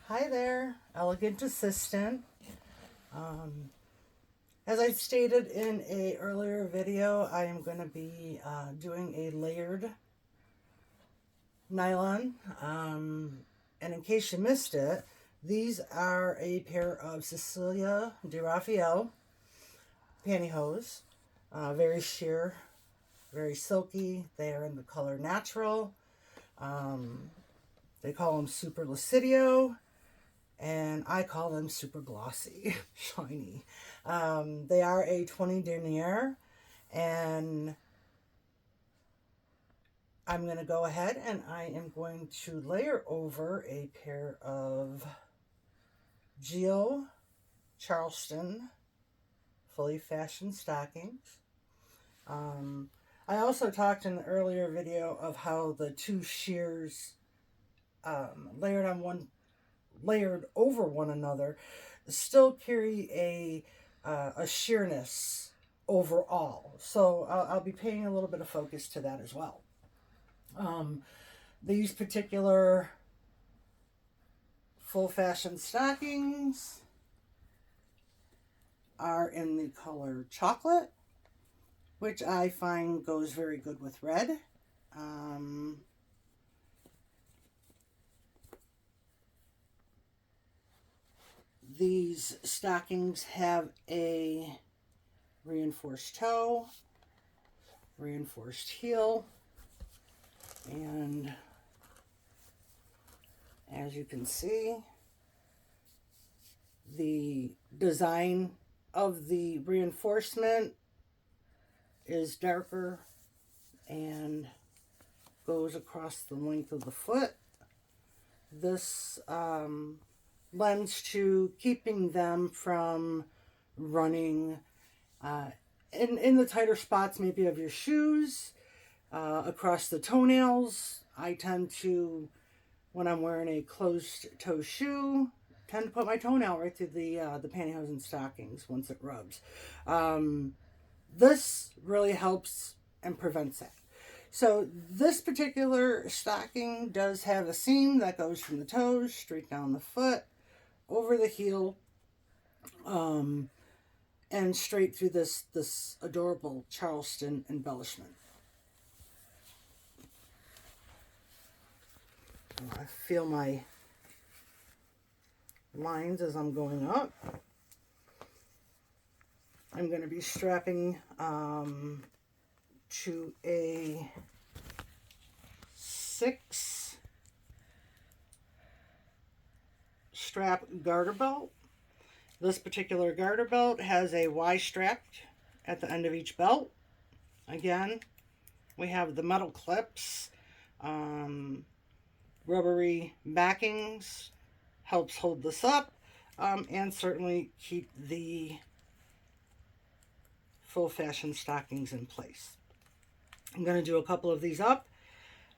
Hi there, elegant assistant. Um, as I stated in a earlier video, I am going to be doing a layered nylon. And in case you missed it, these are a pair of Cecilia De Rafael pantyhose. Very sheer, very silky. They are in the color natural. They call them Super Lucidio, and I call them super glossy, shiny. They are a 20 denier, and I'm going to go ahead and I am going to layer over a pair of Gio Charleston fully fashioned stockings. I also talked in the earlier video of how the two shears layered over one another still carry a sheerness overall. So I'll be paying a little bit of focus to that as well. These particular full fashion stockings are in the color chocolate, which I find goes very good with red. These stockings have a reinforced toe, reinforced heel, and as you can see, the design of the reinforcement is darker and goes across the length of the foot. This lends to keeping them from running in the tighter spots maybe of your shoes, across the toenails. I tend to, when I'm wearing a closed toe shoe, tend to put my toenail right through the pantyhose and stockings once it rubs. This really helps and prevents that. So this particular stocking does have a seam that goes from the toes straight down the foot, over the heel, and straight through this adorable Charleston embellishment. I feel my lines as I'm going up. I'm going to be strapping to a 6 strap garter belt. This particular garter belt has a Y strap at the end of each belt. Again, we have the metal clips, rubbery backings, helps hold this up, and certainly keep the full fashion stockings in place. I'm going to do a couple of these up,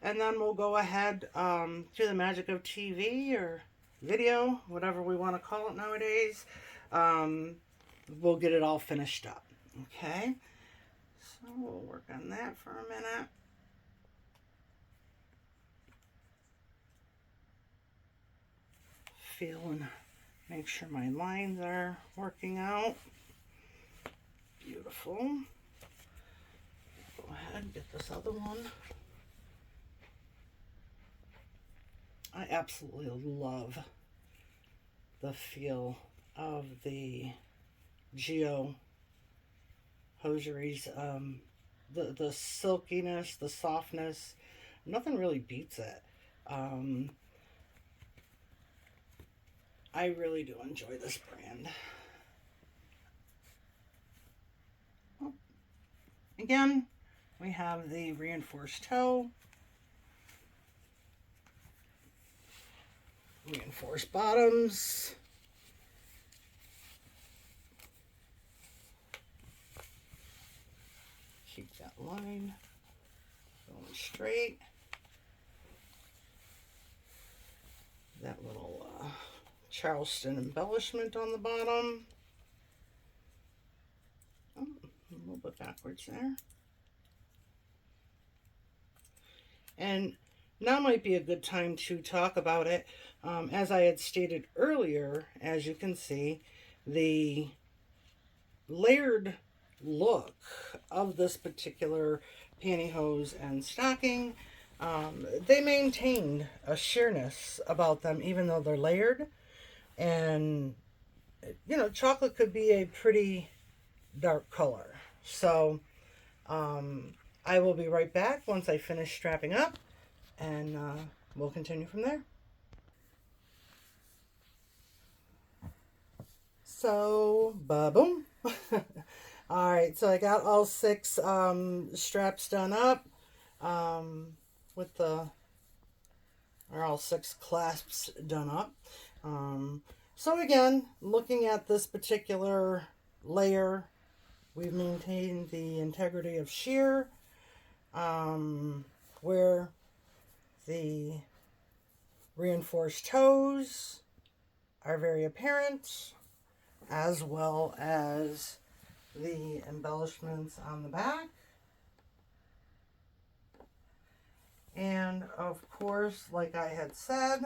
and then we'll go ahead through the magic of TV or video, whatever we want to call it nowadays. We'll get it all finished up. Okay, so we'll work on that for a minute. Feel and make sure my lines are working out. Beautiful. Go ahead and get this other one. I absolutely love the feel of the Gio hosieries. The silkiness, the softness, nothing really beats it. I really do enjoy this brand. Oh. Again, we have the reinforced toe, reinforced bottoms, keep that line going straight. That little Charleston embellishment on the bottom. Oh, a little bit backwards there. And now might be a good time to talk about it. As I had stated earlier, as you can see, the layered look of this particular pantyhose and stocking, they maintained a sheerness about them even though they're layered. And, you know, chocolate could be a pretty dark color. So I will be right back once I finish strapping up, and we'll continue from there. So, ba-boom. All right, so I got all six straps done up with the, or all six clasps done up. So again, looking at this particular layer, we've maintained the integrity of sheer, where the reinforced toes are very apparent, as well as the embellishments on the back. And of course, like I had said,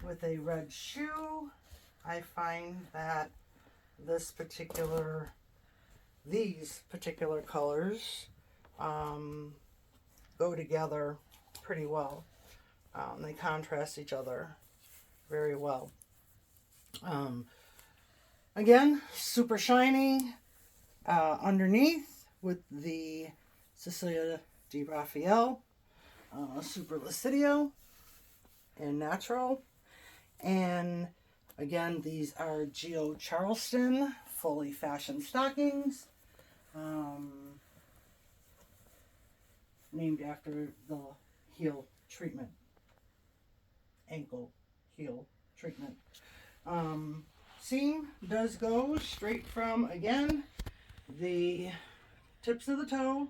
with a red shoe, I find that these particular colors go together pretty well. They contrast each other very well. Again, super shiny underneath with the Cecilia De Rafael Super Lucidio in natural. And again, these are Gio Charleston fully fashioned stockings, named after the heel treatment, ankle heel treatment. Seam does go straight from, again, the tips of the toe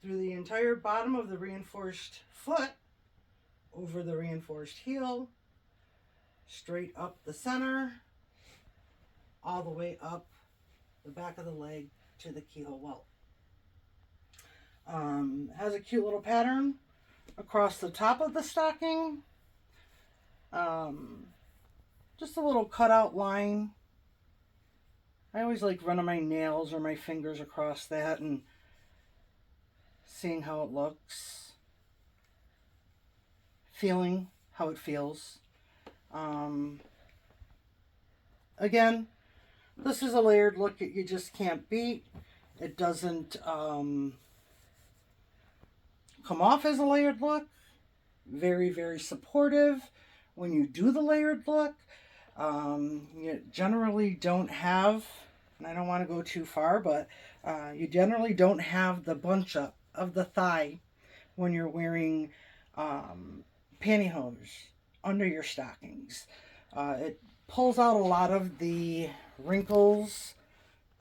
through the entire bottom of the reinforced foot, over the reinforced heel, straight up the center, all the way up the back of the leg to the keyhole welt. Has a cute little pattern across the top of the stocking. Just a little cutout line. I always like running my nails or my fingers across that and seeing how it looks, feeling how it feels. Again, this is a layered look that you just can't beat. It doesn't come off as a layered look. Very, very supportive when you do the layered look. You generally don't have, and I don't want to go too far, but you generally don't have the bunch up of the thigh when you're wearing pantyhose under your stockings. It pulls out a lot of the wrinkles.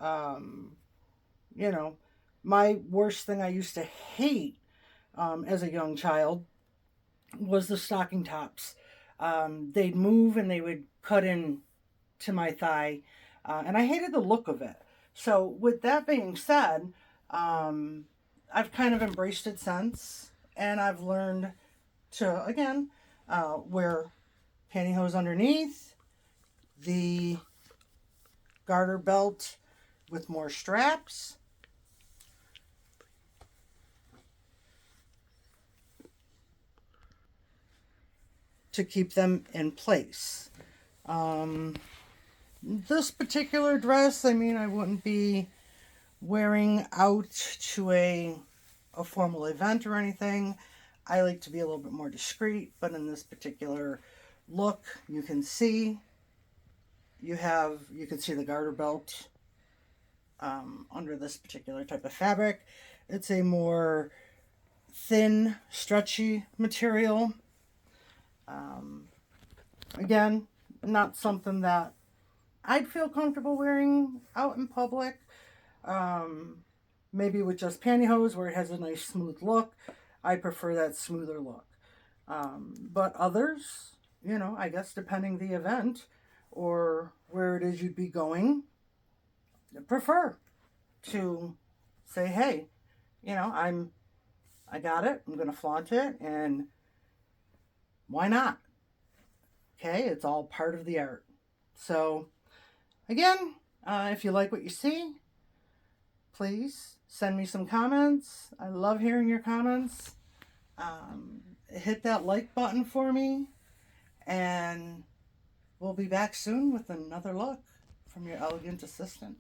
You know, my worst thing I used to hate as a young child was the stocking tops. They'd move and they would cut in to my thigh, and I hated the look of it. So with that being said, I've kind of embraced it since, and I've learned to, again, wear pantyhose underneath, the garter belt with more straps, to keep them in place. This particular dress, I mean, I wouldn't be wearing out to a formal event or anything. I like to be a little bit more discreet, but in this particular look, you can see you can see the garter belt under this particular type of fabric. It's a more thin, stretchy material. Again, not something that I'd feel comfortable wearing out in public. Maybe with just pantyhose where it has a nice smooth look. I prefer that smoother look. But others, you know, I guess depending the event or where it is you'd be going, prefer to say, hey, you know, I'm I got it. I'm going to flaunt it, and why not? Okay, it's all part of the art. So, again, if you like what you see, please send me some comments. I love hearing your comments. Hit that like button for me, and we'll be back soon with another look from your elegant assistant.